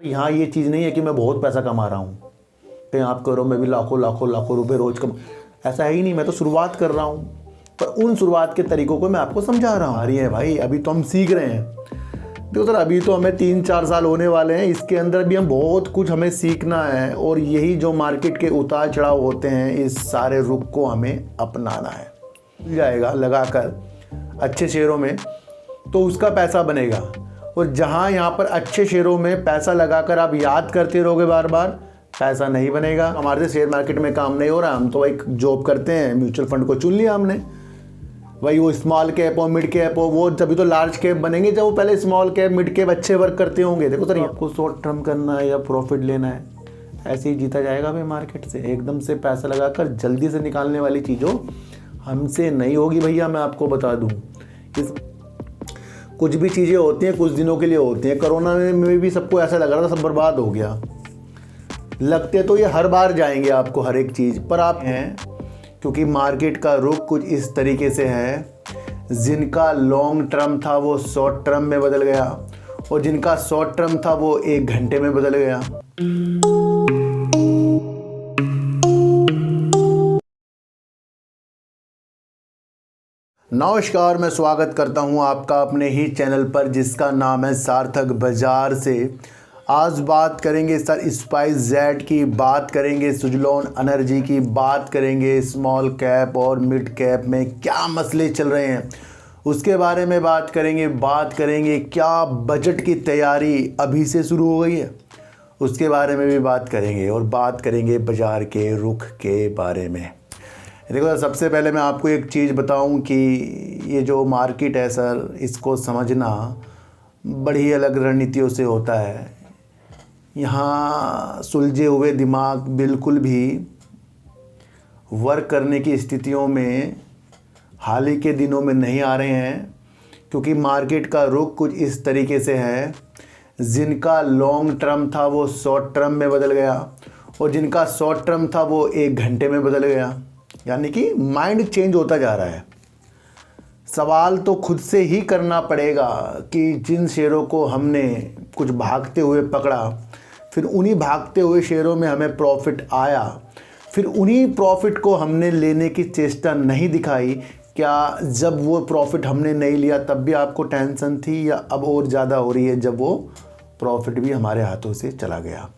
यहाँ ये चीज़ नहीं है कि मैं बहुत पैसा कमा रहा हूँ कहीं आप करो मैं भी लाखों लाखों लाखों रुपए रोज ऐसा है ही नहीं। मैं तो शुरुआत कर रहा हूँ, पर उन शुरुआत के तरीकों को मैं आपको समझा रहा हूँ। आ रही है भाई, अभी तो हम सीख रहे हैं। देखो सर, अभी तो हमें 3-4 साल होने वाले हैं, इसके अंदर भी हम बहुत कुछ हमें सीखना है। और यही जो मार्केट के उतार चढ़ाव होते हैं, इस सारे रुख को हमें अपनाना है। मिल जाएगा लगाकर अच्छे शेयरों में तो उसका पैसा बनेगा। और जहाँ यहाँ पर अच्छे शेयरों में पैसा लगाकर आप याद करते रहोगे बार बार, पैसा नहीं बनेगा। हमारे से शेयर मार्केट में काम नहीं हो रहा, हम तो एक जॉब करते हैं, म्यूचुअल फंड को चुन लिया हमने। भाई वो स्मॉल कैप हो मिड कैप हो, वो तभी तो लार्ज कैप बनेंगे जब वो पहले स्मॉल कैप मिड कैप अच्छे वर्क करते होंगे। देखो सर, आपको शॉर्ट टर्म करना है या प्रॉफिट लेना है, ऐसे ही जीता जाएगा भाई मार्केट से। एकदम से पैसा लगाकर जल्दी से निकालने वाली चीज़ों हमसे नहीं होगी भैया, मैं आपको बता दूँ। कुछ भी चीज़ें होती हैं कुछ दिनों के लिए होती हैं। कोरोना में भी सबको ऐसा लग रहा था सब बर्बाद हो गया। लगते तो ये हर बार जाएंगे आपको हर एक चीज़ पर, आप हैं क्योंकि मार्केट का रुख कुछ इस तरीके से है। जिनका लॉन्ग टर्म था वो शॉर्ट टर्म में बदल गया, और जिनका शॉर्ट टर्म था वो 1 घंटे में बदल गया। नमस्कार, मैं स्वागत करता हूं आपका अपने ही चैनल पर जिसका नाम है सार्थक बाजार से। आज बात करेंगे सर स्पाइस जेड की, बात करेंगे सुजलॉन एनर्जी की, बात करेंगे स्मॉल कैप और मिड कैप में क्या मसले चल रहे हैं उसके बारे में बात करेंगे क्या बजट की तैयारी अभी से शुरू हो गई है उसके बारे में भी बात करेंगे, और बात करेंगे बाज़ार के रुख के बारे में। देखो, सबसे पहले मैं आपको एक चीज़ बताऊं कि ये जो मार्केट है सर, इसको समझना बड़ी अलग रणनीतियों से होता है। यहाँ सुलझे हुए दिमाग बिल्कुल भी वर्क करने की स्थितियों में हाल ही के दिनों में नहीं आ रहे हैं, क्योंकि मार्केट का रुख कुछ इस तरीके से है। जिनका लॉन्ग टर्म था वो शॉर्ट टर्म में बदल गया, और जिनका शॉर्ट टर्म था वो 1 घंटे में बदल गया। यानी कि माइंड चेंज होता जा रहा है। सवाल तो खुद से ही करना पड़ेगा कि जिन शेयरों को हमने कुछ भागते हुए पकड़ा, फिर उन्हीं भागते हुए शेयरों में हमें प्रॉफिट आया, फिर उन्हीं प्रॉफिट को हमने लेने की चेष्टा नहीं दिखाई, क्या जब वो प्रॉफिट हमने नहीं लिया तब भी आपको टेंशन थी, या अब और ज़्यादा हो रही है जब वो प्रॉफिट भी हमारे हाथों से चला गया?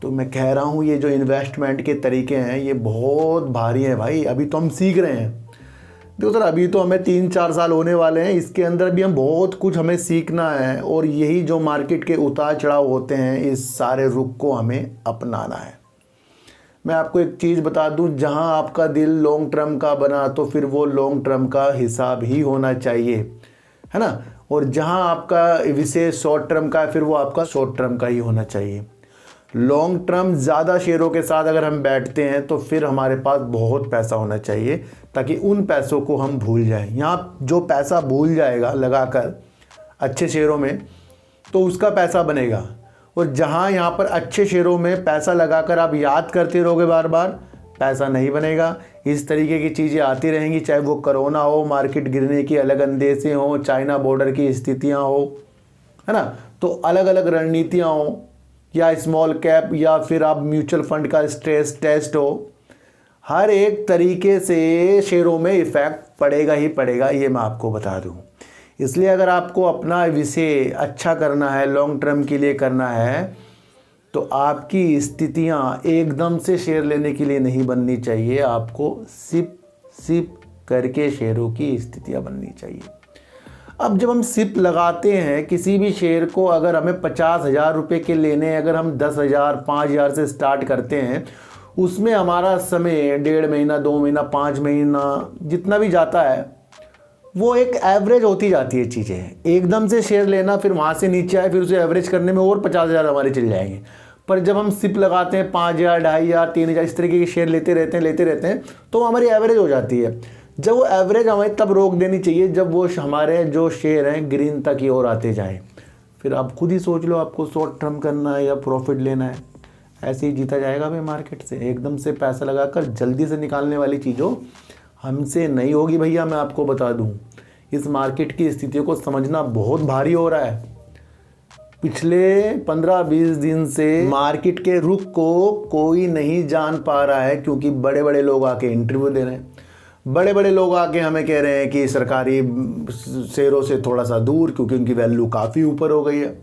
तो मैं कह रहा हूँ ये जो इन्वेस्टमेंट के तरीके हैं ये बहुत भारी हैं भाई। अभी तो हम सीख रहे हैं। देखो सर, अभी तो हमें 3-4 साल होने वाले हैं, इसके अंदर भी हम बहुत कुछ हमें सीखना है। और यही जो मार्केट के उतार चढ़ाव होते हैं, इस सारे रुख को हमें अपनाना है। मैं आपको एक चीज़ बता दूं, जहां आपका दिल लॉन्ग टर्म का बना तो फिर वो लॉन्ग टर्म का हिसाब ही होना चाहिए, है ना। और जहां आपका विषय शॉर्ट टर्म का है फिर वो आपका शॉर्ट टर्म का ही होना चाहिए। लॉन्ग टर्म ज़्यादा शेयरों के साथ अगर हम बैठते हैं तो फिर हमारे पास बहुत पैसा होना चाहिए, ताकि उन पैसों को हम भूल जाएं। यहाँ जो पैसा भूल जाएगा लगाकर अच्छे शेयरों में तो उसका पैसा बनेगा। और जहाँ यहाँ पर अच्छे शेयरों में पैसा लगाकर आप याद करते रहोगे बार बार, पैसा नहीं बनेगा। इस तरीके की चीज़ें आती रहेंगी, चाहे वो कोरोना हो, मार्केट गिरने की अलग अंदेशे हों, चाइना बॉर्डर की स्थितियाँ हो, है ना। तो अलग अलग रणनीतियाँ हों, या स्मॉल कैप, या फिर आप म्यूचुअल फंड का स्ट्रेस टेस्ट हो, हर एक तरीके से शेयरों में इफ़ेक्ट पड़ेगा ही पड़ेगा, ये मैं आपको बता दूं। इसलिए अगर आपको अपना विषय अच्छा करना है, लॉन्ग टर्म के लिए करना है, तो आपकी स्थितियां एकदम से शेयर लेने के लिए नहीं बननी चाहिए। आपको सिप सिप करके शेयरों की स्थितियां बननी चाहिए। अब जब हम सिप लगाते हैं किसी भी शेयर को, अगर हमें 50,000 रुपये के लेने हैं, अगर हम 10,000 5,000 से स्टार्ट करते हैं, उसमें हमारा समय 1.5 महीना 2 महीना 5 महीना जितना भी जाता है, वो एक एवरेज होती जाती है चीज़ें। एकदम से शेयर लेना, फिर वहाँ से नीचे आए, फिर उसे एवरेज करने में और 50,000 हमारे चल जाएंगे। पर जब हम सिप लगाते हैं 5,000 2,500 3,000 इस तरीके के शेयर लेते रहते हैं तो हमारी एवरेज हो जाती है। जब वो एवरेज हमें तब रोक देनी चाहिए जब वो हमारे जो शेयर हैं ग्रीन तक की ओर आते जाएं। फिर आप खुद ही सोच लो आपको शॉर्ट टर्म करना है या प्रॉफिट लेना है। ऐसे ही जीता जाएगा भाई मार्केट से। एकदम से पैसा लगाकर जल्दी से निकालने वाली चीज़ों हमसे नहीं होगी भैया, मैं आपको बता दूं। इस मार्केट की स्थितियों को समझना बहुत भारी हो रहा है। पिछले 15-20 दिन से मार्केट के रुख को कोई नहीं जान पा रहा है, क्योंकि बड़े बड़े लोग आके इंटरव्यू दे रहे हैं, बड़े बड़े लोग आके हमें कह रहे हैं कि सरकारी शेयरों से थोड़ा सा दूर, क्योंकि उनकी वैल्यू काफ़ी ऊपर हो गई है।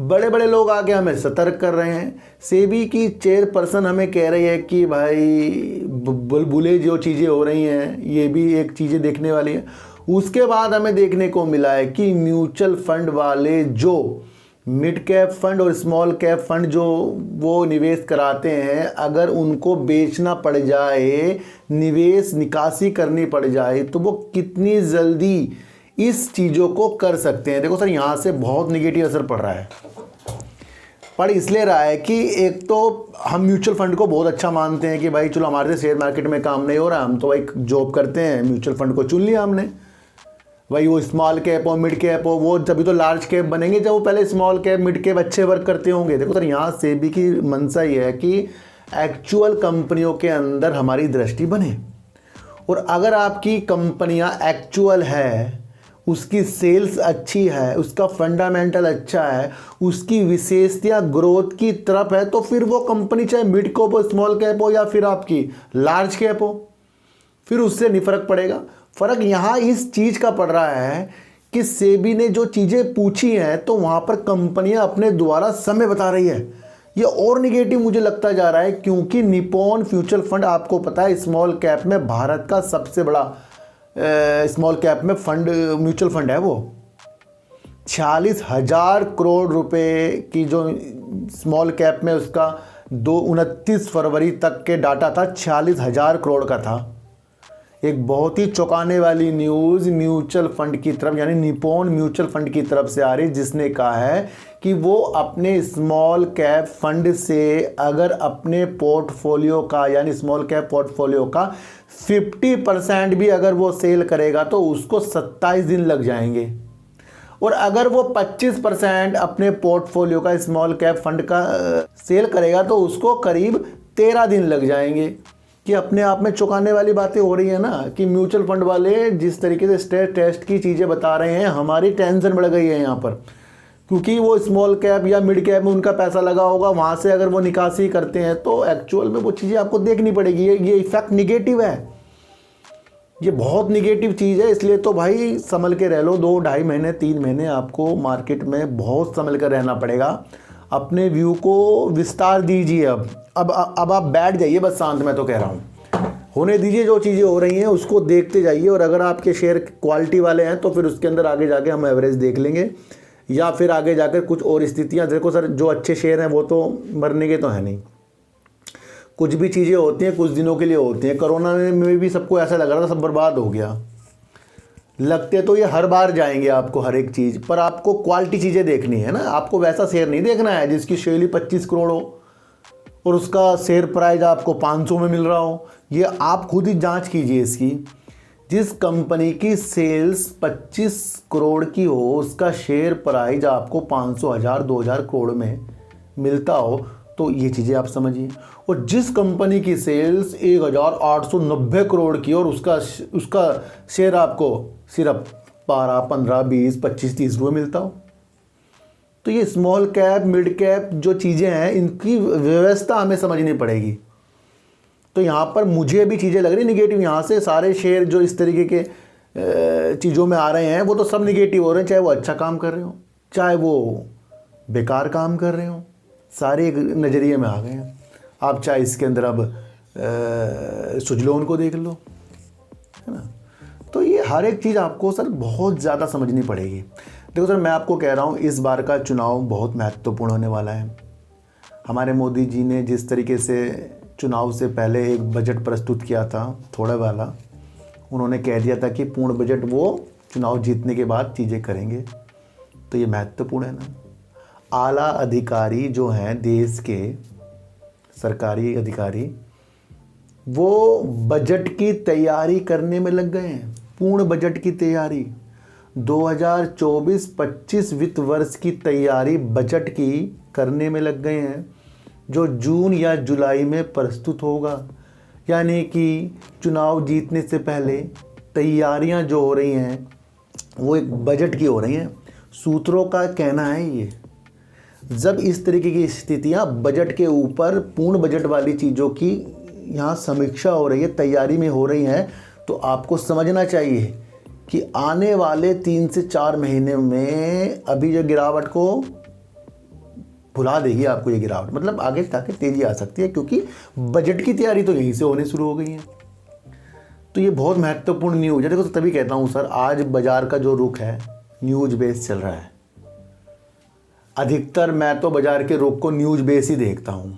बड़े बड़े लोग आके हमें सतर्क कर रहे हैं। सेबी की चेयरपर्सन हमें कह रही है कि भाई बुलबुले जो चीज़ें हो रही हैं ये भी एक चीज़ें देखने वाली है। उसके बाद हमें देखने को मिला है कि म्यूचुअल फंड वाले जो मिड कैप फंड और स्मॉल कैप फंड जो वो निवेश कराते हैं, अगर उनको बेचना पड़ जाए, निवेश निकासी करनी पड़ जाए, तो वो कितनी जल्दी इस चीज़ों को कर सकते हैं। देखो सर, यहाँ से बहुत निगेटिव असर पड़ रहा है। पड़ इसलिए रहा है कि एक तो हम म्यूचुअल फंड को बहुत अच्छा मानते हैं कि भाई चलो हमारे से शेयर मार्केट में काम नहीं हो रहा, हम तो एक जॉब करते हैं, म्यूचुअल फंड को चुन लिया हमने। भाई वो स्मॉल कैप हो, मिड कैप हो, वो जब तो लार्ज कैप बनेंगे जब वो पहले स्मॉल कैप मिड कैप अच्छे वर्क करते होंगे। देखो सर, यहाँ सेबी की मंशा ये है कि एक्चुअल कंपनियों के अंदर हमारी दृष्टि बने, और अगर आपकी कंपनियाँ एक्चुअल है, उसकी सेल्स अच्छी है, उसका फंडामेंटल अच्छा है, उसकी विशेषता ग्रोथ की तरफ है, तो फिर वो कंपनी चाहे मिड कैप हो, स्मॉल कैप हो या फिर आपकी लार्ज कैप हो, फिर उससे नहीं फर्क पड़ेगा। फर्क यहाँ इस चीज़ का पड़ रहा है कि सेबी ने जो चीज़ें पूछी हैं तो वहाँ पर कंपनियाँ अपने द्वारा समय बता रही है। ये और निगेटिव मुझे लगता जा रहा है, क्योंकि निप्पॉन म्यूचुअल फंड आपको पता है स्मॉल कैप में भारत का सबसे बड़ा स्मॉल कैप में फंड म्यूचुअल फंड है। वो 46,000 करोड़ रुपए की जो स्मॉल कैप में उसका 29 फरवरी तक के डाटा था, 46,000 करोड़ का था। एक बहुत ही चौंकाने वाली न्यूज़ म्यूचुअल फंड की तरफ यानी निप्पॉन म्यूचुअल फंड की तरफ से आ रही, जिसने कहा है कि वो अपने स्मॉल कैप फंड से अगर अपने पोर्टफोलियो का यानी स्मॉल कैप पोर्टफोलियो का 50% भी अगर वो सेल करेगा तो उसको 27 दिन लग जाएंगे, और अगर वो 25% अपने पोर्टफोलियो का स्मॉल कैप फंड का सेल करेगा तो उसको करीब 13 दिन लग जाएंगे। कि अपने आप में चौंकाने वाली बातें हो रही है ना, कि म्यूचुअल फंड वाले जिस तरीके से स्ट्रेस टेस्ट की चीज़ें बता रहे हैं, हमारी टेंशन बढ़ गई है यहाँ पर, क्योंकि वो स्मॉल कैप या मिड कैप में उनका पैसा लगा होगा, वहाँ से अगर वो निकासी करते हैं तो एक्चुअल में वो चीज़ें आपको देखनी पड़ेगी। ये इफेक्ट निगेटिव है, ये बहुत निगेटिव चीज़ है। इसलिए तो भाई संभल के रह लो, 2-2.5 महीने 3 महीने आपको मार्केट में बहुत संभल कर रहना पड़ेगा। अपने व्यू को विस्तार दीजिए। अब आप बैठ जाइए बस शांत, मैं तो कह रहा हूँ होने दीजिए, जो चीज़ें हो रही हैं उसको देखते जाइए, और अगर आपके शेयर क्वालिटी वाले हैं तो फिर उसके अंदर आगे जाके हम एवरेज देख लेंगे, या फिर आगे जाकर कुछ और स्थितियाँ। देखो सर, जो अच्छे शेयर हैं वो तो मरने के तो है नहीं, कुछ भी चीज़ें होती हैं कुछ दिनों के लिए होती हैं। कोरोना में भी सबको ऐसा लग रहा था सब बर्बाद हो गया, लगते तो ये हर बार जाएंगे आपको हर एक चीज़, पर आपको क्वालिटी चीज़ें देखनी है ना। आपको वैसा शेयर नहीं देखना है जिसकी शेयरली 25 करोड़ हो और उसका शेयर प्राइस आपको 500 में मिल रहा हो। ये आप खुद ही जांच कीजिए इसकी। जिस कंपनी की सेल्स 25 करोड़ की हो, उसका शेयर प्राइस आपको 500, 1000, 2000 करोड़ में मिलता हो, तो ये चीज़ें आप समझिए। और जिस कंपनी की सेल्स 1890 करोड़ की और उसका शेयर आपको सिर्फ 12, 15, 20, 25, 30 रुपये मिलता हो, तो ये स्मॉल कैप मिड कैप जो चीज़ें हैं इनकी व्यवस्था हमें समझनी पड़ेगी। तो यहाँ पर मुझे भी चीज़ें लग रही निगेटिव। यहाँ से सारे शेयर जो इस तरीके के चीज़ों में आ रहे हैं वो तो सब निगेटिव हो रहे हैं, चाहे वो अच्छा काम कर रहे हो चाहे वो बेकार काम कर रहे हो, सारे एक नज़रिए में आ गए हैं। आप चाहे इसके अंदर अब सुजलोन को देख लो, है ना। तो ये हर एक चीज़ आपको सर बहुत ज़्यादा समझनी पड़ेगी। देखो सर, मैं आपको कह रहा हूँ इस बार का चुनाव बहुत महत्वपूर्ण होने वाला है। हमारे मोदी जी ने जिस तरीके से चुनाव से पहले एक बजट प्रस्तुत किया था थोड़ा वाला, उन्होंने कह दिया था कि पूर्ण बजट वो चुनाव जीतने के बाद चीज़ें करेंगे, तो ये महत्वपूर्ण है ना। आला अधिकारी जो हैं देश के सरकारी अधिकारी, वो बजट की तैयारी करने में लग गए हैं। पूर्ण बजट की तैयारी 2024-25 वित्त वर्ष की तैयारी बजट की करने में लग गए हैं, जो जून या जुलाई में प्रस्तुत होगा। यानी कि चुनाव जीतने से पहले तैयारियां जो हो रही हैं वो एक बजट की हो रही हैं। सूत्रों का कहना है ये। जब इस तरीके की स्थितियाँ बजट के ऊपर पूर्ण बजट वाली चीज़ों की यहाँ समीक्षा हो रही है, तैयारी में हो रही हैं, तो आपको समझना चाहिए कि आने वाले 3 से 4 महीने में अभी जो गिरावट को भुला देगी आपको, ये गिरावट मतलब आगे जाके तेज़ी आ सकती है, क्योंकि बजट की तैयारी तो यहीं से होने शुरू हो गई है। तो ये बहुत महत्वपूर्ण न्यूज़ है। देखो तो तभी कहता हूँ सर, आज बाज़ार का जो रुख है न्यूज़ बेस चल रहा है। अधिकतर मैं तो बाज़ार के रुख को न्यूज़ बेस ही देखता हूँ,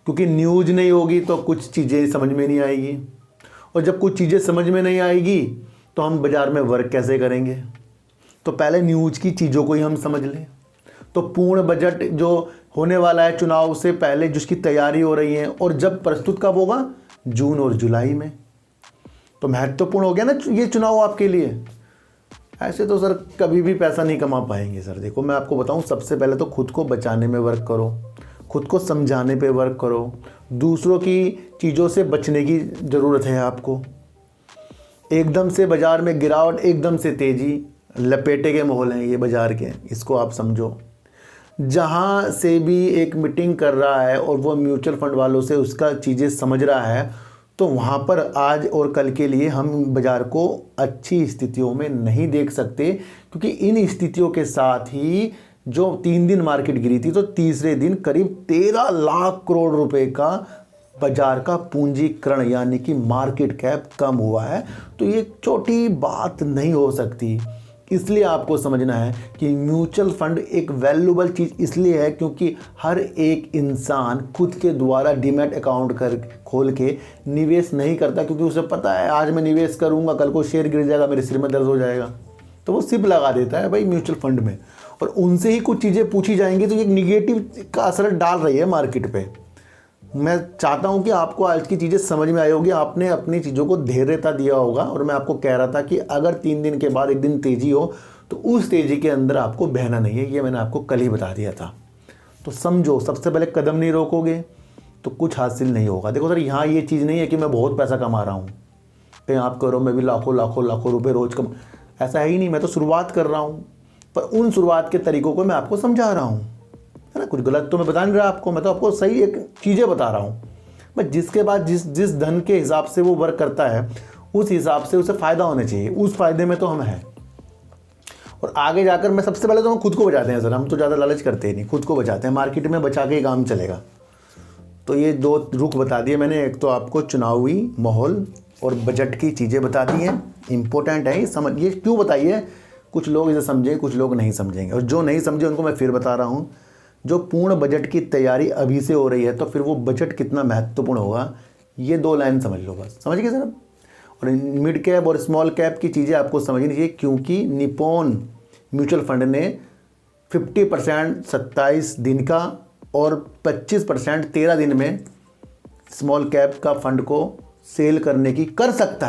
क्योंकि न्यूज़ नहीं होगी तो कुछ चीज़ें समझ में नहीं आएगी, और जब कुछ चीज़ें समझ में नहीं आएगी तो हम बाज़ार में वर्क कैसे करेंगे। तो पहले न्यूज़ की चीज़ों को ही हम समझ लें। तो पूर्ण बजट जो होने वाला है चुनाव से पहले, जिसकी तैयारी हो रही है, और जब प्रस्तुत कब होगा, जून और जुलाई में। तो महत्वपूर्ण हो गया ना ये चुनाव आपके लिए। ऐसे तो सर कभी भी पैसा नहीं कमा पाएंगे सर। देखो मैं आपको बताऊं, सबसे पहले तो खुद को बचाने में वर्क करो, खुद को समझाने पे वर्क करो, दूसरों की चीज़ों से बचने की ज़रूरत है आपको। एकदम से बाज़ार में गिरावट, एकदम से तेज़ी, लपेटे के माहौल हैं ये बाज़ार के, इसको आप समझो। जहाँ से भी एक मीटिंग कर रहा है और वो म्यूचुअल फंड वालों से उसका चीज़ें समझ रहा है, तो वहाँ पर आज और कल के लिए हम बाज़ार को अच्छी स्थितियों में नहीं देख सकते, क्योंकि इन स्थितियों के साथ ही जो 3 दिन मार्केट गिरी थी, तो तीसरे दिन करीब 13 लाख करोड़ रुपए का बाजार का पूंजीकरण यानी कि मार्केट कैप कम हुआ है। तो ये छोटी बात नहीं हो सकती। इसलिए आपको समझना है कि म्यूचुअल फंड एक वैल्यूबल चीज़ इसलिए है क्योंकि हर एक इंसान खुद के द्वारा डीमैट अकाउंट खोल के निवेश नहीं करता, क्योंकि उसे पता है आज मैं निवेश करूंगा, कल को शेयर गिर जाएगा, मेरे सिर में दर्द हो जाएगा, तो वो सिप लगा देता है भाई म्यूचुअल फंड में, और उनसे ही कुछ चीज़ें पूछी जाएंगी तो एक निगेटिव का असर डाल रही है मार्केट पे। मैं चाहता हूं कि आपको आज की चीज़ें समझ में आई होगी, आपने अपनी चीज़ों को धैर्यता दिया होगा, और मैं आपको कह रहा था कि अगर 3 दिन के बाद एक दिन तेज़ी हो तो उस तेज़ी के अंदर आपको बहना नहीं है, ये मैंने आपको कल ही बता दिया था। तो समझो, सबसे पहले कदम नहीं रोकोगे तो कुछ हासिल नहीं होगा। देखो सर, यहाँ ये चीज़ नहीं है कि मैं बहुत पैसा कमा रहा हूँ, कहीं आप करो मैं भी लाखों लाखों लाखों रुपये रोज़ ऐसा है ही नहीं। मैं तो शुरुआत कर रहा हूँ, पर उन शुरुआत के तरीक़ों को मैं आपको समझा रहा हूँ, है ना। कुछ गलत तो मैं बता नहीं रहा आपको, मैं तो आपको सही एक चीज़ें बता रहा हूँ। बट जिसके बाद जिस धन के हिसाब से वो वर्क करता है, उस हिसाब से उसे फ़ायदा होना चाहिए, उस फ़ायदे में तो हम हैं। और आगे जाकर मैं सबसे पहले तो हम खुद को बचाते हैं सर, हम तो ज़्यादा लालच करते ही नहीं, खुद को बचाते हैं। मार्केट में बचा के ही काम चलेगा। तो ये 2 रुख बता दिए मैंने, एक तो आपको चुनावी माहौल और बजट की चीज़ें बता दी हैं, इंपॉर्टेंट है ये समझ। ये क्यों बताइए, कुछ लोग इसे समझेंगे, कुछ लोग नहीं समझेंगे, और जो नहीं समझे उनको मैं फिर बता रहा हूँ, जो पूर्ण बजट की तैयारी अभी से हो रही है तो फिर वो बजट कितना महत्वपूर्ण होगा, ये 2 लाइन समझ लो बस, समझ गए सर। और मिड कैप और स्मॉल कैप की चीज़ें आपको समझनी चाहिए, क्योंकि निप्पॉन म्यूचुअल फंड ने 50% 27 दिन का और 25% 13 दिन में स्मॉल कैप का फंड को सेल करने की कर सकता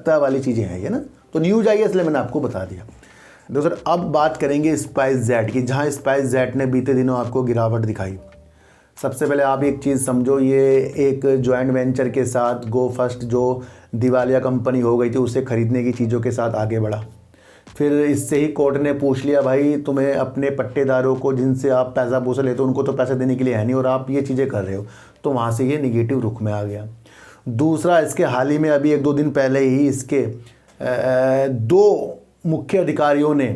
है वाली चीज़ें हैं ये ना। तो न्यूज़ आई है इसलिए मैंने आपको बता दिया। दोस्तों अब बात करेंगे SpiceJet की, जहां SpiceJet ने बीते दिनों आपको गिरावट दिखाई। सबसे पहले आप एक चीज़ समझो, ये एक जॉइंट वेंचर के साथ गो फर्स्ट जो दिवालिया कंपनी हो गई थी, उसे खरीदने की चीज़ों के साथ आगे बढ़ा। फिर इससे ही कोर्ट ने पूछ लिया, भाई तुम्हें अपने पट्टेदारों को जिनसे आप पैसा पूसा लेते हो उनको तो पैसे देने के लिए है नहीं, और आप ये चीज़ें कर रहे हो, तो वहाँ से ये निगेटिव रुख में आ गया। दूसरा, इसके हाल ही में अभी 1-2 दिन पहले ही इसके 2 मुख्य अधिकारियों ने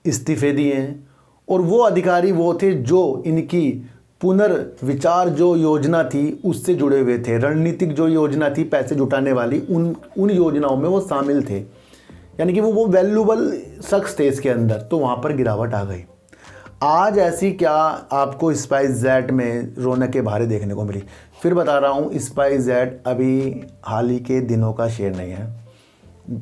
इस्तीफे दिए हैं, और वो अधिकारी वो थे जो इनकी पुनर्विचार जो योजना थी उससे जुड़े हुए थे। रणनीतिक जो योजना थी पैसे जुटाने वाली, उन योजनाओं में वो शामिल थे, यानी कि वो वैल्यूबल शख्स थे इसके अंदर, तो वहाँ पर गिरावट आ गई। आज ऐसी क्या आपको SpiceJet में रौनक भारी देखने को मिली। फिर बता रहा हूँ, SpiceJet अभी हाल ही के दिनों का शेयर नहीं है,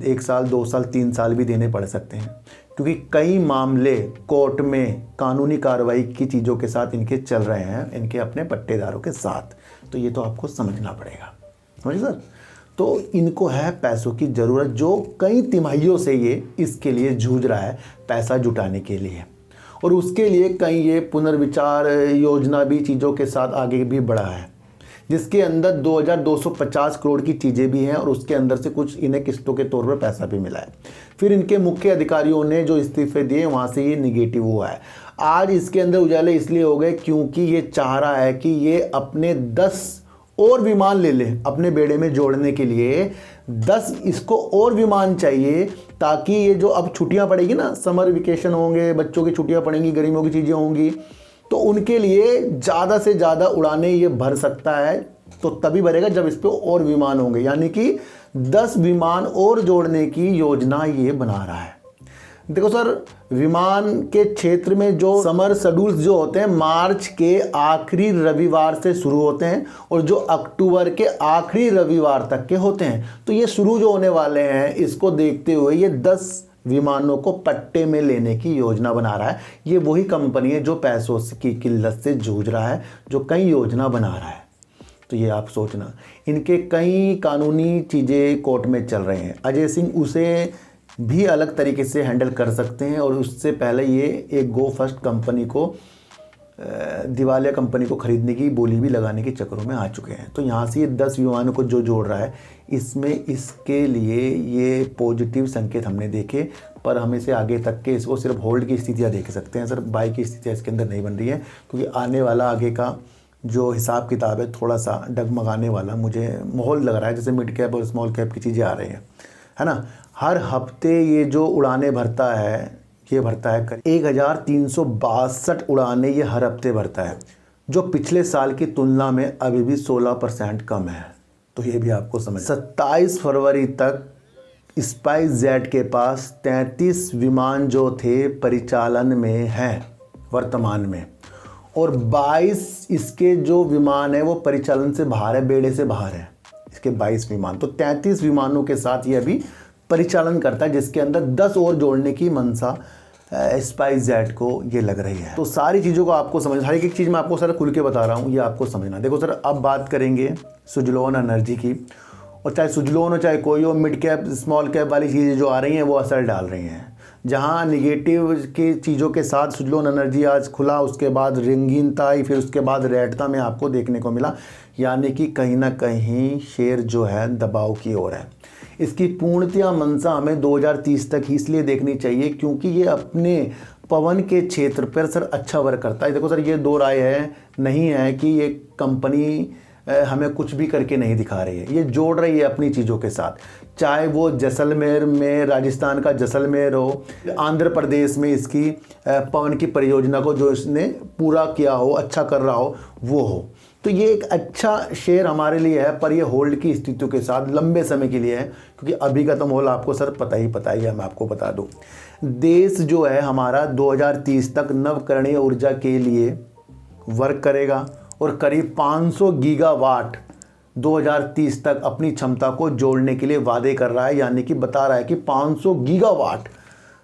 1 साल 2 साल 3 साल भी देने पड़ सकते हैं, क्योंकि कई मामले कोर्ट में कानूनी कार्रवाई की चीज़ों के साथ इनके चल रहे हैं, इनके अपने पट्टेदारों के साथ। तो ये तो आपको समझना पड़ेगा, समझिए सर। तो इनको है पैसों की ज़रूरत, जो कई तिमाहियों से ये इसके लिए जूझ रहा है पैसा जुटाने के लिए, और उसके लिए कहीं ये पुनर्विचार योजना भी चीज़ों के साथ आगे भी बढ़ा है, जिसके अंदर 2250 करोड़ की चीज़ें भी हैं, और उसके अंदर से कुछ इन्हें किस्तों के तौर पर पैसा भी मिला है। फिर इनके मुख्य अधिकारियों ने जो इस्तीफे दिए वहाँ से ये निगेटिव हुआ है। आज इसके अंदर उजाले इसलिए हो गए क्योंकि ये चाह रहा है कि ये अपने 10 और विमान ले ले अपने बेड़े में जोड़ने के लिए। 10 इसको और विमान चाहिए ताकि ये जो अब छुट्टियां पड़ेगी ना, समर वेकेशन होंगे, बच्चों की छुट्टियां पड़ेंगी, गर्मियों की चीज़ें होंगी, तो उनके लिए ज़्यादा से ज़्यादा उड़ानें ये भर सकता है। तो तभी भरेगा जब इस पर और विमान होंगे, यानी कि 10 विमान और जोड़ने की योजना ये बना रहा है। देखो सर, विमान के क्षेत्र में जो समर शेड्यूल्स जो होते हैं मार्च के आखिरी रविवार से शुरू होते हैं और जो अक्टूबर के आखिरी रविवार तक के होते हैं। तो ये शुरू जो होने वाले हैं, इसको देखते हुए ये 10 विमानों को पट्टे में लेने की योजना बना रहा है। ये वही कंपनी है जो पैसों की किल्लत से जूझ रहा है, जो कई योजना बना रहा है। तो ये आप सोचना, इनके कई कानूनी चीज़ें कोर्ट में चल रहे हैं। अजय सिंह उसे भी अलग तरीके से हैंडल कर सकते हैं और उससे पहले ये एक गो फर्स्ट कंपनी को, दिवालिया कंपनी को खरीदने की बोली भी लगाने के चक्करों में आ चुके हैं। तो यहाँ से ये 10 विमानों को जो जोड़ रहा है, इसमें इसके लिए ये पॉजिटिव संकेत हमने देखे, पर हम इसे आगे तक के इसको सिर्फ होल्ड की स्थितियाँ देख सकते हैं सर। बाई की स्थितियाँ इसके अंदर नहीं बन रही है, क्योंकि आने वाला आगे का जो हिसाब किताब है थोड़ा सा डगमगाने वाला मुझे माहौल लग रहा है। जैसे मिड कैप और स्मॉल कैप की चीज़ें आ रही हैं, है ना। हर हफ्ते ये जो उड़ानें भरता है, ये भरता है करीब 1362 उड़ानें ये हर हफ्ते भरता है, जो पिछले साल की तुलना में अभी भी 16% कम है। तो ये भी आपको समझ। 27 फरवरी तक स्पाइस जेट के पास 33 विमान जो थे परिचालन में हैं वर्तमान में, और 22 इसके जो विमान है वो परिचालन से बाहर है, बेड़े से बाहर है इसके 22 विमान। तो 33 विमानों के साथ ये अभी परिचालन करता है, जिसके अंदर 10 और जोड़ने की मंशा स्पाइस जेट को ये लग रही है। तो सारी चीज़ों को आपको समझ, हर एक चीज़ मैं आपको सर खुल के बता रहा हूँ, ये आपको समझना। देखो सर, अब बात करेंगे सुजलोन एनर्जी की, और चाहे सुजलोन हो चाहे कोई हो, मिड कैप स्मॉल कैप वाली चीज़ें जो आ रही हैं वो असर डाल रही हैं। जहाँ निगेटिव की चीज़ों के साथ सुजलोन एनर्जी आज खुला, उसके बाद रंगीनता आई, फिर उसके बाद रेडता में आपको देखने को मिला, यानी कि कहीं ना कहीं शेयर जो है दबाव की ओर है। इसकी पूर्णतया मंशा हमें 2030 तक ही इसलिए देखनी चाहिए क्योंकि ये अपने पवन के क्षेत्र पर सर अच्छा वर्क करता है। देखो सर, ये दो राय है नहीं है कि ये कंपनी हमें कुछ भी करके नहीं दिखा रही है, ये जोड़ रही है अपनी चीज़ों के साथ। चाहे वो जैसलमेर में, राजस्थान का जैसलमेर हो, आंध्र प्रदेश में इसकी पवन की परियोजना को जो इसने पूरा किया हो, अच्छा कर रहा हो, वो हो। तो ये एक अच्छा शेयर हमारे लिए है, पर ये होल्ड की स्थितियों के साथ लंबे समय के लिए है, क्योंकि अभी का तो माहौल आपको सर पता ही है। मैं आपको बता दूं, देश जो है हमारा 2030 तक नवकरणीय ऊर्जा के लिए वर्क करेगा और करीब 500 गीगावाट 2030 तक अपनी क्षमता को जोड़ने के लिए वादे कर रहा है, यानी कि बता रहा है कि 500 गीगावाट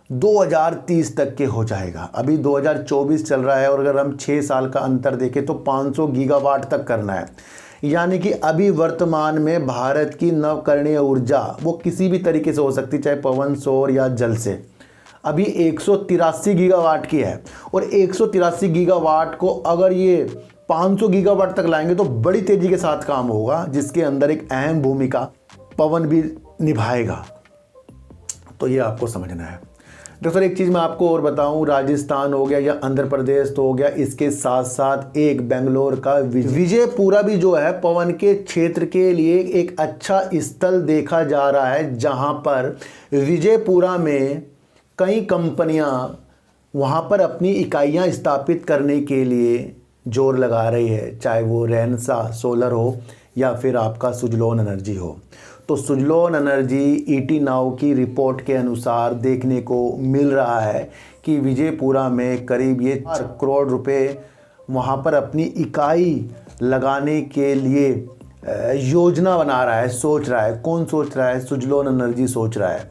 2030 तक के हो जाएगा। अभी 2024 चल रहा है और अगर हम 6 साल का अंतर देखें तो 500 गीगावाट तक करना है। यानी कि अभी वर्तमान में भारत की नवकरणीय ऊर्जा वो किसी भी तरीके से हो सकती, चाहे पवन, सौर या जल से, अभी 183 गीगावाट की है। और 183 गीगावाट को अगर ये 500 गीगावाट तक लाएंगे तो बड़ी तेज़ी के साथ काम होगा, जिसके अंदर एक अहम भूमिका पवन भी निभाएगा। तो ये आपको समझना है। तो सर एक चीज़ मैं आपको और बताऊं, राजस्थान हो गया या आंध्र प्रदेश तो हो गया, इसके साथ साथ एक बेंगलोर का विजयपुरा भी जो है पवन के क्षेत्र के लिए एक अच्छा स्थल देखा जा रहा है, जहां पर विजयपुरा में कई कंपनियां वहां पर अपनी इकाइयां स्थापित करने के लिए जोर लगा रही है, चाहे वो रेनसा सोलर हो या फिर आपका सुजलोन एनर्जी हो। तो सुजलोन एनर्जी ईटी नाउ की रिपोर्ट के अनुसार देखने को मिल रहा है कि विजयपुरा में करीब ये 4 करोड़ रुपए वहाँ पर अपनी इकाई लगाने के लिए योजना बना रहा है, सोच रहा है। कौन सोच रहा है? सुजलोन एनर्जी सोच रहा है।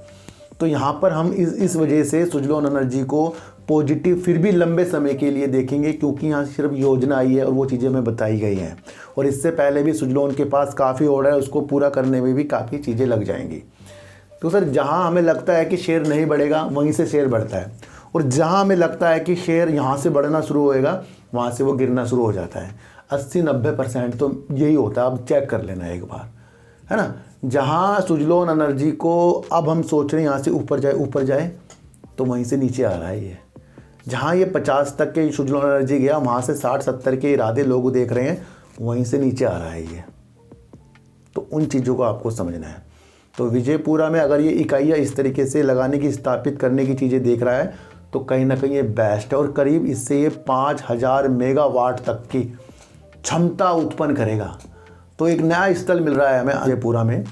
तो यहाँ पर हम इस वजह से सुजलोन एनर्जी को पॉजिटिव फिर भी लंबे समय के लिए देखेंगे, क्योंकि यहाँ सिर्फ योजना आई है और वो चीज़ें हमें बताई गई हैं, और इससे पहले भी सुजलोन के पास काफ़ी ऑर्डर है, उसको पूरा करने में भी काफ़ी चीज़ें लग जाएंगी। तो सर जहाँ हमें लगता है कि शेयर नहीं बढ़ेगा वहीं से शेयर बढ़ता है, और जहाँ हमें लगता है कि शेयर यहाँ से बढ़ना शुरू होएगा वहाँ से वो गिरना शुरू हो जाता है। 80-90% तो यही होता है। अब चेक कर लेना एक बार, है ना। जहाँ सुजलोन एनर्जी को अब हम सोच रहे हैं यहाँ से ऊपर जाए तो वहीं से नीचे आ रहा है ये। जहाँ ये 50 तक के सुजलॉन एनर्जी गया, वहाँ से 60-70 के इरादे लोग देख रहे हैं, वहीं से नीचे आ रहा है ये। तो उन चीज़ों को आपको समझना है। तो विजयपुरा में अगर ये इकाइयाँ इस तरीके से लगाने की, स्थापित करने की चीज़ें देख रहा है, तो कहीं ना कहीं ये बेस्ट है। और करीब इससे ये 5000 मेगावाट तक की क्षमता उत्पन्न करेगा। तो एक नया स्थल मिल रहा है हमें विजयपुरा में,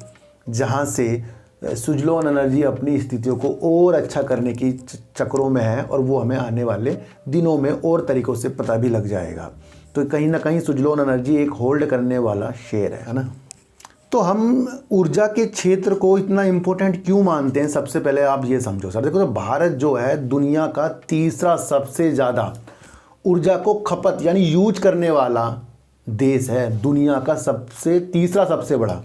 जहाँ से सुजलॉन एनर्जी अपनी स्थितियों को और अच्छा करने की चक्रों में है, और वो हमें आने वाले दिनों में और तरीक़ों से पता भी लग जाएगा। तो कहीं ना कहीं सुजलॉन एनर्जी एक होल्ड करने वाला शेयर है ना। तो हम ऊर्जा के क्षेत्र को इतना इम्पोर्टेंट क्यों मानते हैं, सबसे पहले आप ये समझो सर। देखो, तो भारत जो है दुनिया का तीसरा सबसे ज़्यादा ऊर्जा को खपत यानी यूज करने वाला देश है, दुनिया का तीसरा सबसे बड़ा।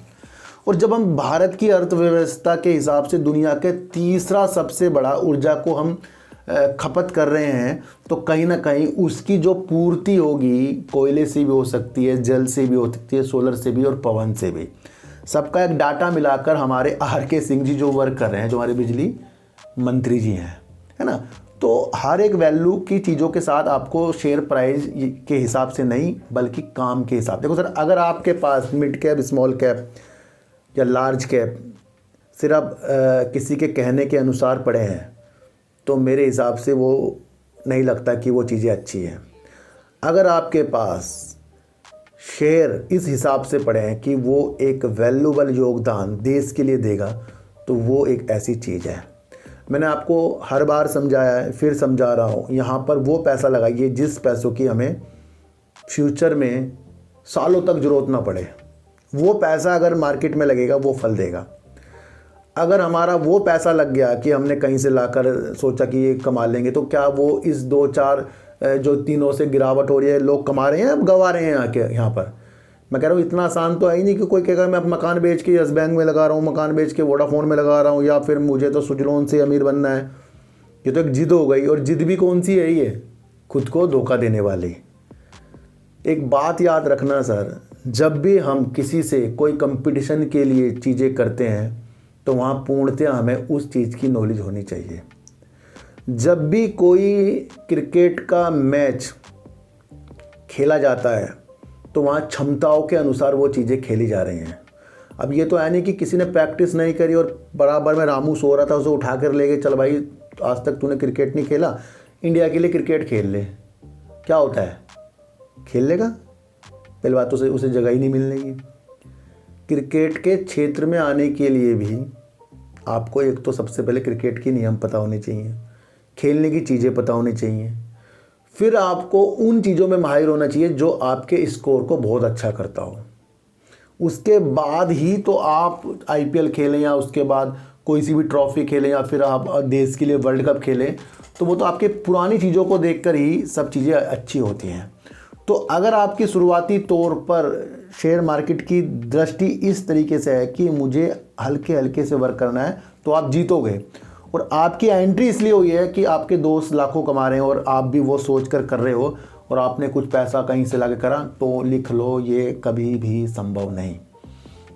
और जब हम भारत की अर्थव्यवस्था के हिसाब से दुनिया के तीसरा सबसे बड़ा ऊर्जा को हम खपत कर रहे हैं, तो कहीं ना कहीं उसकी जो पूर्ति होगी, कोयले से भी हो सकती है, जल से भी हो सकती है, सोलर से भी और पवन से भी। सबका एक डाटा मिलाकर हमारे RK सिंह जी जो वर्क कर रहे हैं, जो हमारे बिजली मंत्री जी हैं, है ना। तो हर एक वैल्यू की चीज़ों के साथ आपको शेयर प्राइस के हिसाब से नहीं, बल्कि काम के हिसाब। देखो सर, अगर आपके पास मिड कैप, स्मॉल कैप या लार्ज कैप सिर्फ किसी के कहने के अनुसार पड़े हैं, तो मेरे हिसाब से वो नहीं लगता कि वो चीज़ें अच्छी हैं। अगर आपके पास शेयर इस हिसाब से पड़े हैं कि वो एक वैल्यूबल योगदान देश के लिए देगा, तो वो एक ऐसी चीज़ है। मैंने आपको हर बार समझाया है, फिर समझा रहा हूँ, यहाँ पर वो पैसा लगाइए जिस पैसों की हमें फ्यूचर में सालों तक ज़रूरत ना पड़े। वो पैसा अगर मार्केट में लगेगा, वो फल देगा। अगर हमारा वो पैसा लग गया कि हमने कहीं से लाकर सोचा कि ये कमा लेंगे, तो क्या वो इस 2-4 जो दिनों से गिरावट हो रही है, लोग कमा रहे हैं, अब गंवा रहे हैं आके यहाँ पर। मैं कह रहा हूँ इतना आसान तो है ही नहीं कि कोई कहेगा मैं मकान बेच के यस बैंक में लगा रहा हूँ, मकान बेच के वोडाफोन में लगा रहा हूँ, या फिर मुझे तो सुजलॉन से अमीर बनना है। ये तो एक जिद हो गई, और जिद भी कौन सी है, ये खुद को धोखा देने वाली। एक बात याद रखना सर, जब भी हम किसी से कोई कंपटीशन के लिए चीज़ें करते हैं, तो वहाँ पूर्णतः हमें उस चीज़ की नॉलेज होनी चाहिए। जब भी कोई क्रिकेट का मैच खेला जाता है, तो वहाँ क्षमताओं के अनुसार वो चीज़ें खेली जा रही हैं। अब ये तो है नहीं कि किसी ने प्रैक्टिस नहीं करी और बराबर में रामू सो रहा था, उसे उठा कर ले गए, चल भाई आज तक तूने क्रिकेट नहीं खेला, इंडिया के लिए क्रिकेट खेल ले। क्या होता है, खेल लेगा? पहली बात तो उसे जगह ही नहीं मिलने की। क्रिकेट के क्षेत्र में आने के लिए भी आपको एक तो सबसे पहले क्रिकेट के नियम पता होने चाहिए, खेलने की चीज़ें पता होनी चाहिए, फिर आपको उन चीज़ों में माहिर होना चाहिए जो आपके स्कोर को बहुत अच्छा करता हो। उसके बाद ही तो आप IPL खेलें, या उसके बाद कोई सी भी ट्रॉफी खेलें, या फिर आप देश के लिए वर्ल्ड कप खेलें, तो वो तो आपके पुरानी चीज़ों को देखकर ही सब चीज़ें अच्छी होती हैं। तो अगर आपकी शुरुआती तौर पर शेयर मार्केट की दृष्टि इस तरीके से है कि मुझे हल्के हल्के से वर्क करना है, तो आप जीतोगे। और आपकी एंट्री इसलिए हुई है कि आपके दोस्त लाखों कमा रहे हैं और आप भी वो सोच कर रहे हो, और आपने कुछ पैसा कहीं से लाके करा, तो लिख लो ये कभी भी संभव नहीं।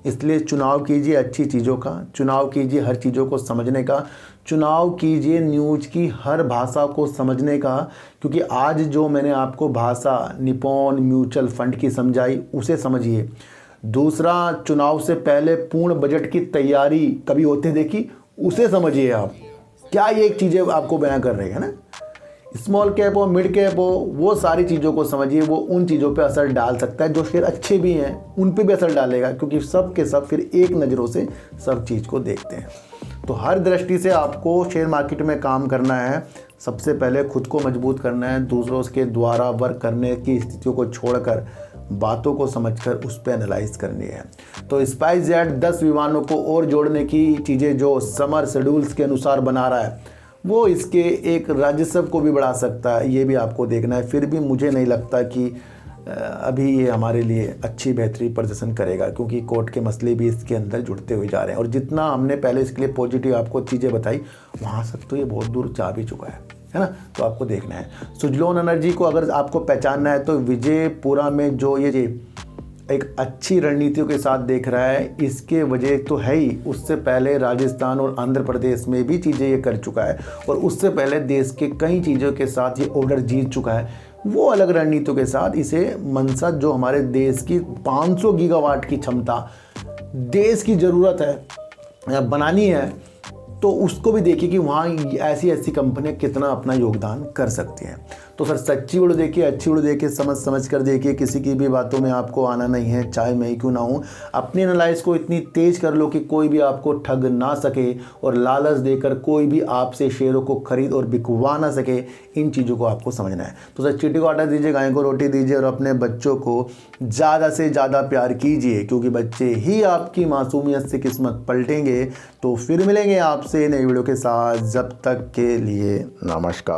इसलिए चुनाव कीजिए अच्छी चीज़ों का, चुनाव कीजिए हर चीज़ों को समझने का, चुनाव कीजिए न्यूज़ की हर भाषा को समझने का। क्योंकि आज जो मैंने आपको भाषा निपॉन म्यूचुअल फंड की समझाई, उसे समझिए। दूसरा, चुनाव से पहले पूर्ण बजट की तैयारी कभी होते देखी, उसे समझिए आप। क्या ये एक चीज़ें आपको बयां कर रहे हैं ना। स्मॉल कैप हो, मिड कैप हो, वो सारी चीज़ों को समझिए। वो उन चीज़ों पे असर डाल सकता है जो शेयर अच्छे भी हैं, उन पे भी असर डालेगा, क्योंकि सब के सब फिर एक नज़रों से सब चीज़ को देखते हैं। तो हर दृष्टि से आपको शेयर मार्केट में काम करना है। सबसे पहले खुद को मजबूत करना है, दूसरों के द्वारा वर्क करने की स्थितियों को छोड़कर बातों को समझकर उस पर एनालाइज करनी है। तो स्पाइसजेट 10 विमानों को और जोड़ने की चीज़ें जो समर शेड्यूल्स के अनुसार बना रहा है, वो इसके एक राजस्व को भी बढ़ा सकता है, ये भी आपको देखना है। फिर भी मुझे नहीं लगता कि अभी ये हमारे लिए अच्छी बेहतरी प्रदर्शन करेगा, क्योंकि कोर्ट के मसले भी इसके अंदर जुड़ते हुए जा रहे हैं। और जितना हमने पहले इसके लिए पॉजिटिव आपको चीज़ें बताई, वहाँ तक तो ये बहुत दूर जा भी चुका है ना। तो आपको देखना है सुजलॉन एनर्जी को। अगर आपको पहचानना है तो विजयपुरा में जो ये एक अच्छी रणनीतियों के साथ देख रहा है, इसके वजह तो है ही, उससे पहले राजस्थान और आंध्र प्रदेश में भी चीज़ें ये कर चुका है और उससे पहले देश के कई चीज़ों के साथ ये ऑर्डर जीत चुका है। वो अलग रणनीतियों के साथ इसे मनसा, जो हमारे देश की 500 गीगावाट की क्षमता देश की ज़रूरत है बनानी है, तो उसको भी देखिए कि वहाँ ऐसी ऐसी कंपनियाँ कितना अपना योगदान कर सकती हैं। तो सर सच्ची वीडियो देखिए, अच्छी वीडियो देखिए, समझ कर देखिए, किसी की भी बातों में आपको आना नहीं है, चाहे मैं ही क्यों ना हूँ। अपनी एनालाइज को इतनी तेज़ कर लो कि कोई भी आपको ठग ना सके और लालच देकर कोई भी आपसे शेयरों को खरीद और बिकवा ना सके। इन चीज़ों को आपको समझना है। तो सर चींटी को आटा दीजिए, गाय को रोटी दीजिए और अपने बच्चों को ज़्यादा से ज़्यादा प्यार कीजिए, क्योंकि बच्चे ही आपकी मासूमियत से किस्मत पलटेंगे। तो फिर मिलेंगे आपसे नई वीडियो के साथ, जब तक के लिए नमस्कार।